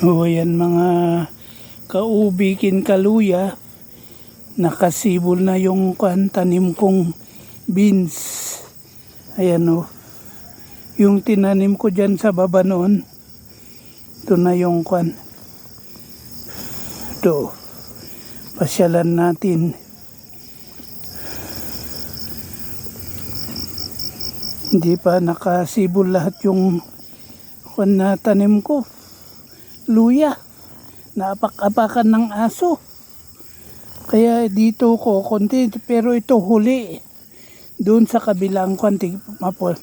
O yan mga kaubikin kaluya, nakasibol na yung tanim kong beans. Ayan o. Yung tinanim ko dyan sa baba noon, ito na yung ito. Pasyalan natin. Hindi pa nakasibol lahat yung na tanim ko. Luya. Naapak-apakan ng aso. Kaya dito ko konti, pero ito huli. Doon sa kabilang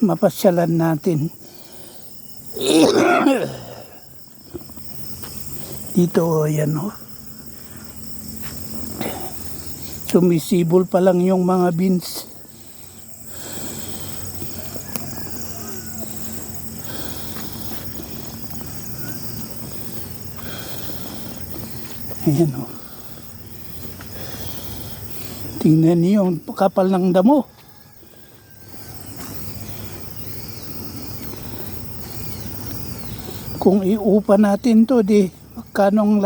mapasyalan natin. Dito ayan o. Sumisibol pa lang yung mga beans. Ayan o. Tingnan niyo yung kapal ng damo. Kung iupa natin to, di magkanong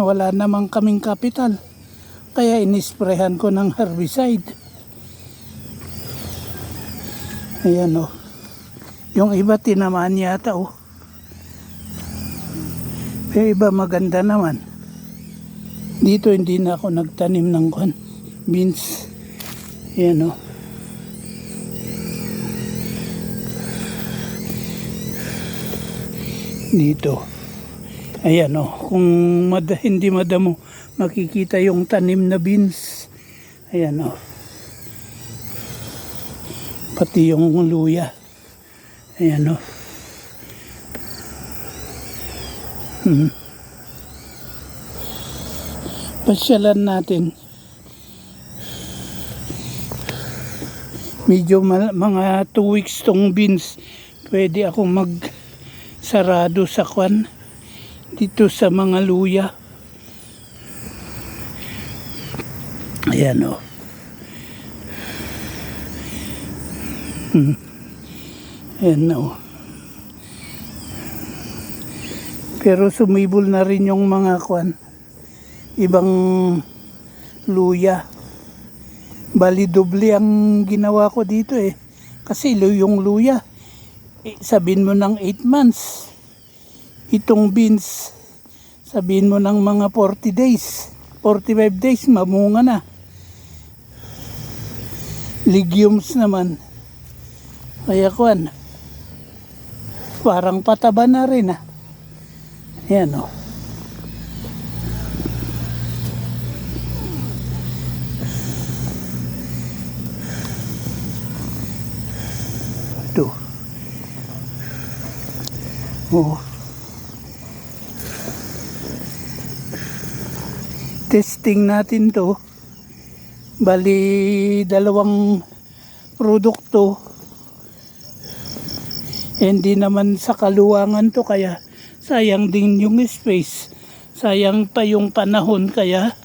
wala namang kaming kapital. Kaya inisprehan ko ng herbicide. Ayan o. Yung iba tinamaan yata o. Pero iba maganda naman. Dito hindi na ako nagtanim ng beans. Ayan o. Dito. Ayan o. Kung hindi madamo, makikita yung tanim na beans. Ayan o. Pati yung luya. Ayan o. Pasyalan natin. Medyo mga 2 weeks tong beans. Pwede akong sarado sa dito sa mga luya. Ayan o. Ayan o. Pero sumibol na rin yung mga ibang luya. Bali doble ang ginawa ko dito eh. Kasi yung luya, sabihin mo ng 8 months. Itong beans, sabihin mo ng mga 40 days. 45 days, mamunga na. Legumes naman. Kaya parang pataba na rin ah. Ayan o. Ito. Oh. Testing natin to. Bali 2 produkto. Hindi naman sa kaluwangan to, kaya sayang din yung space. Sayang pa yung panahon, kaya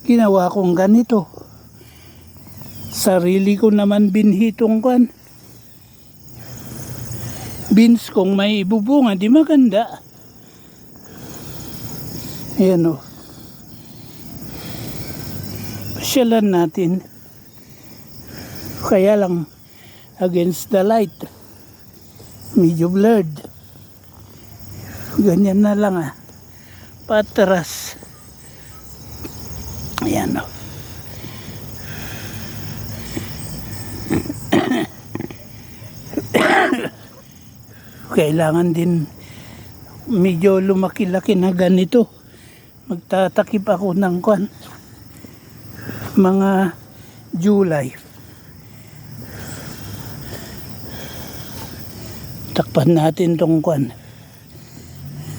ginawa kong ganito. Sarili ko naman binhitong beans, kung may ibubunga, di maganda. Ayan o. Pasyalan natin. Kaya lang, against the light. Medyo blurred. Ganyan na lang ah. Patras. Ayan o. Kailangan din medyo lumaki-laki na ganito. Magtatakip ako ng mga July. Takpan natin tong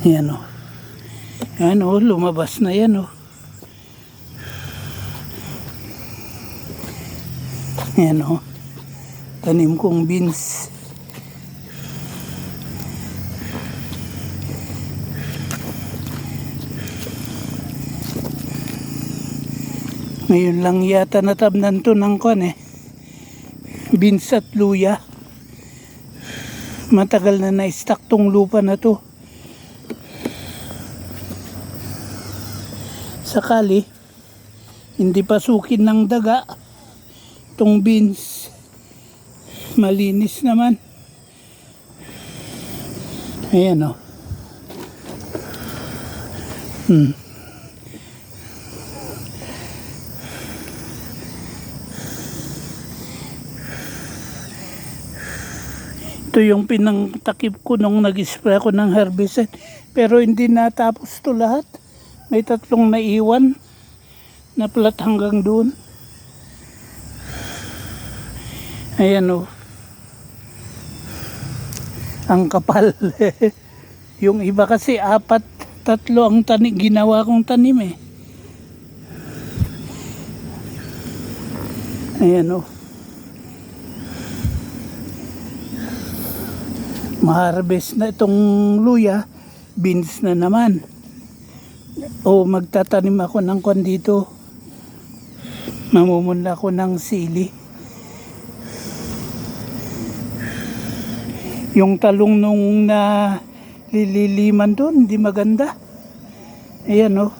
yan o. Yan o, lumabas na yan o. Yan o. Tanim kong beans. Ngayon lang yata natabnan to ng beans at luya. Matagal na na-stack tong lupa na to. sakali hindi pasukin ng daga itong beans. Malinis naman. Ayan o. Ito yung pinangtakip ko nung nag-spray ako ng herbicide. Pero hindi natapos to lahat. May 3 naiwan na plat hanggang doon. Ayan o. Ang kapal. Yung iba kasi 4, 3 ang tanim, ginawa kong tanim eh. Ayan o. Ma-harvest na itong luya, beans na naman. O magtatanim ako ng kwan dito. Mamumunla ako ng sili. Yung talong nung na lililiman doon, hindi maganda. Ayan o.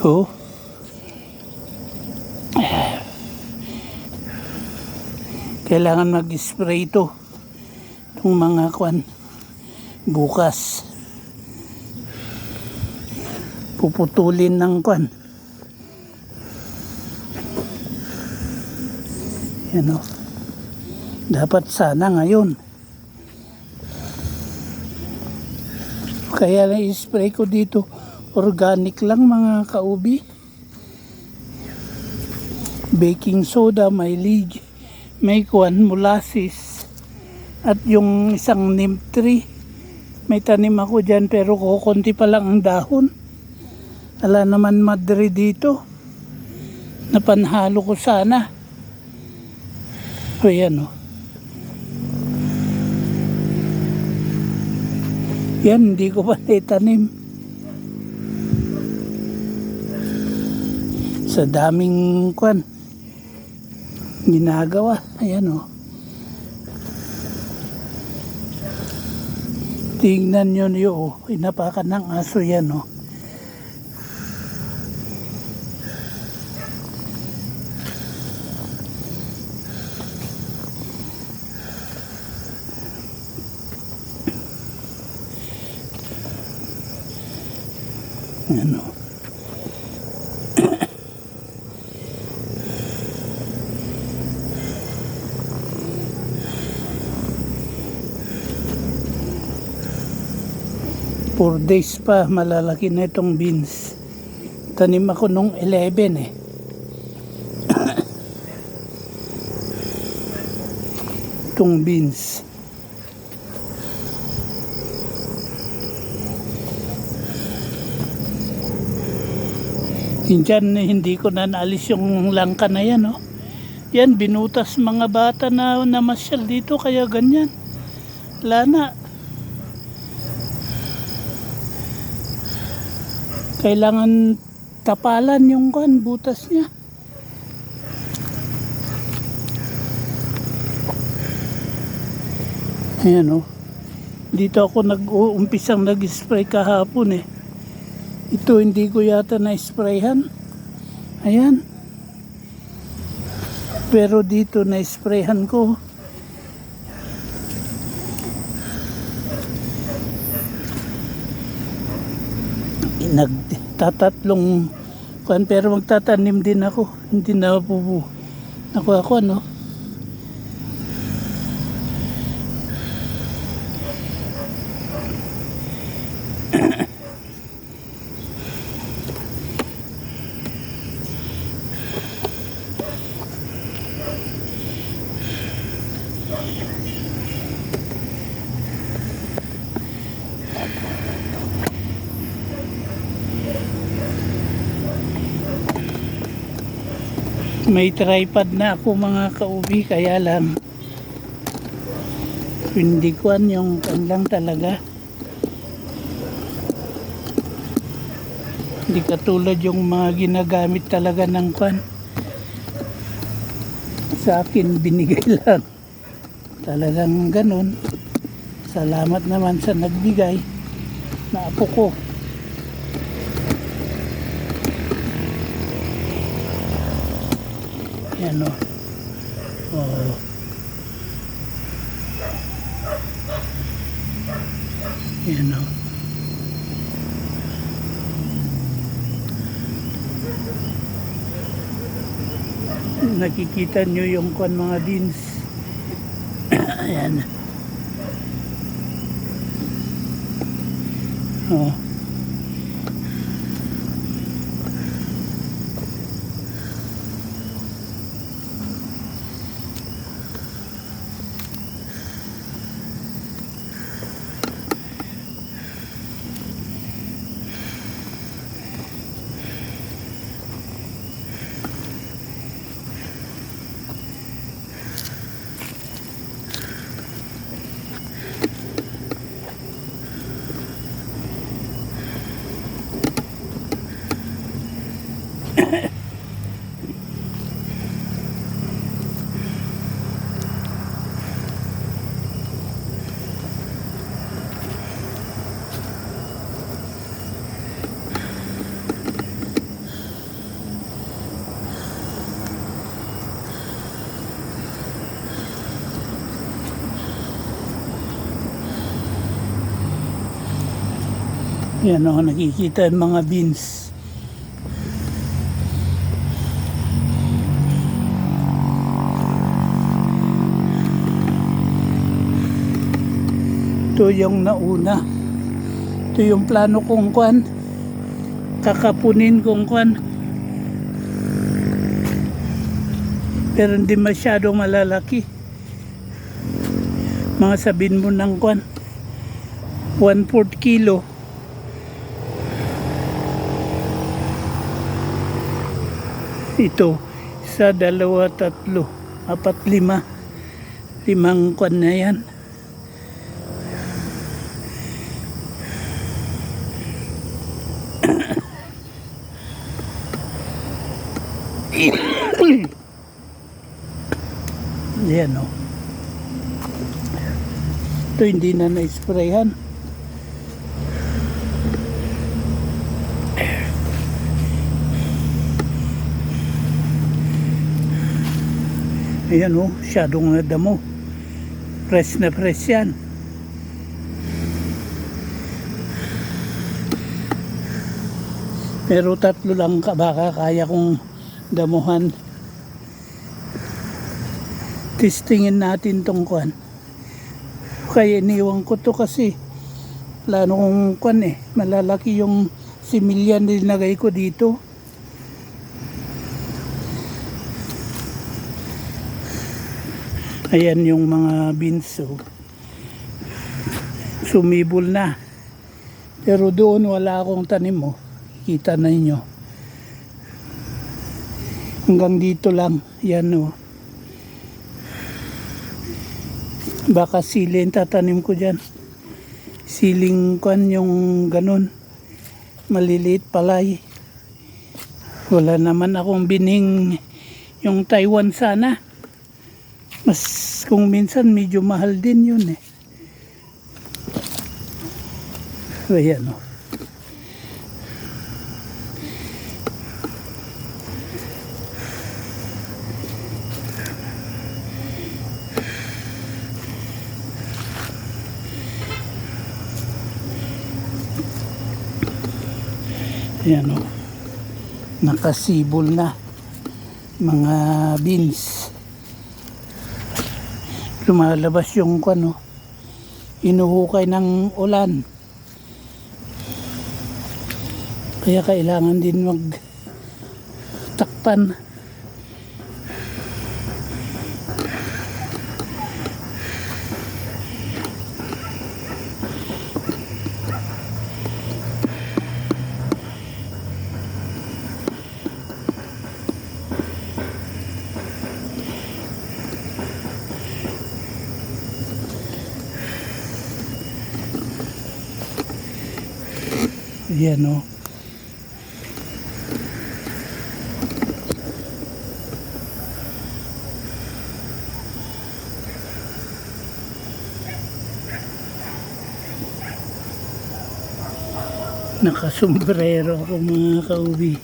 Oh. Kailangan mag-spray ito. Itong mga kwan. Bukas. Puputulin ng kwan. Ayan o. Dapat sana ngayon. Kaya na-spray ko dito. Organic lang mga kaubi. Baking soda, may lead, may kwan, molasses. At yung isang neem tree. May tanim ako dyan pero kukunti pa lang ang dahon. Ala naman madre dito. Napanhalo ko sana. O yan o. Yan, hindi ko pa naitanim. Sa daming kwan. Ginagawa. Ayan o. Tingnan nyo niyo, inapakan ng aso yan o. Ano? Four days pa, malalaki na itong beans. Tanim ako nung 11 eh. Itong beans. Diyan hindi ko na naalis yung langka na yan, oh. Yan, binutas mga bata na namasyal dito, kaya ganyan. Wala na. Kailangan tapalan yung butas niya. Ayan, oh. Dito ako nag-uumpisang nag-spray kahapon eh. Ito hindi ko yata na-sprayhan. Ayan. Pero dito na-sprayhan ko. Nagtatatlong kuan, pero magtatanim din ako. Hindi na po ako ano. May tripod na ako mga kaubi, kaya lang hindi kuan yung lang talaga. Hindi katulad yung mga ginagamit talaga ng kuan. Sa akin binigay lang. Talagang ganun. Salamat naman sa nagbigay na apo ko. Yan o. Oh. Yan o. Nakikita nyo yung kwan mga beans. Ayan. Oh. Yan o, nakikita yung mga beans. Ito yung nauna. Ito yung plano kong kwan. Kakapunin kong kwan. Pero hindi masyado malalaki. Mga sabin mo ng kwan. 1/4 kilo. Ito, 1, 2, 3, 4, 5. 5 kwan na yan. Yan o. Ito hindi na na-sprayhan. Ayan o, masyadong nadamo. Fresh na fresh yan. Pero 3 lang baka kaya kong damuhan. Testingin natin tong kwan. Kaya iniwan ko to kasi plano kong kwan eh. Malalaki yung similyan na nilagay ko dito. Ayan yung mga beans. So, sumibol na. Pero doon wala akong tanim mo. Kita na ninyo. Hanggang dito lang. Yan o. Baka siling tatanim ko dyan. Siling kwan yung ganun. Maliliit palay. Wala naman akong bining yung Taiwan sana. Mas kung minsan medyo mahal din yun eh. So ayan o. Ayan o. Nakasibol na mga beans. Lumalabas yung kano, inuhukay ng ulan. Kaya kailangan din magtakpan. Ayan o. Nakasombrero ako mga kaubi.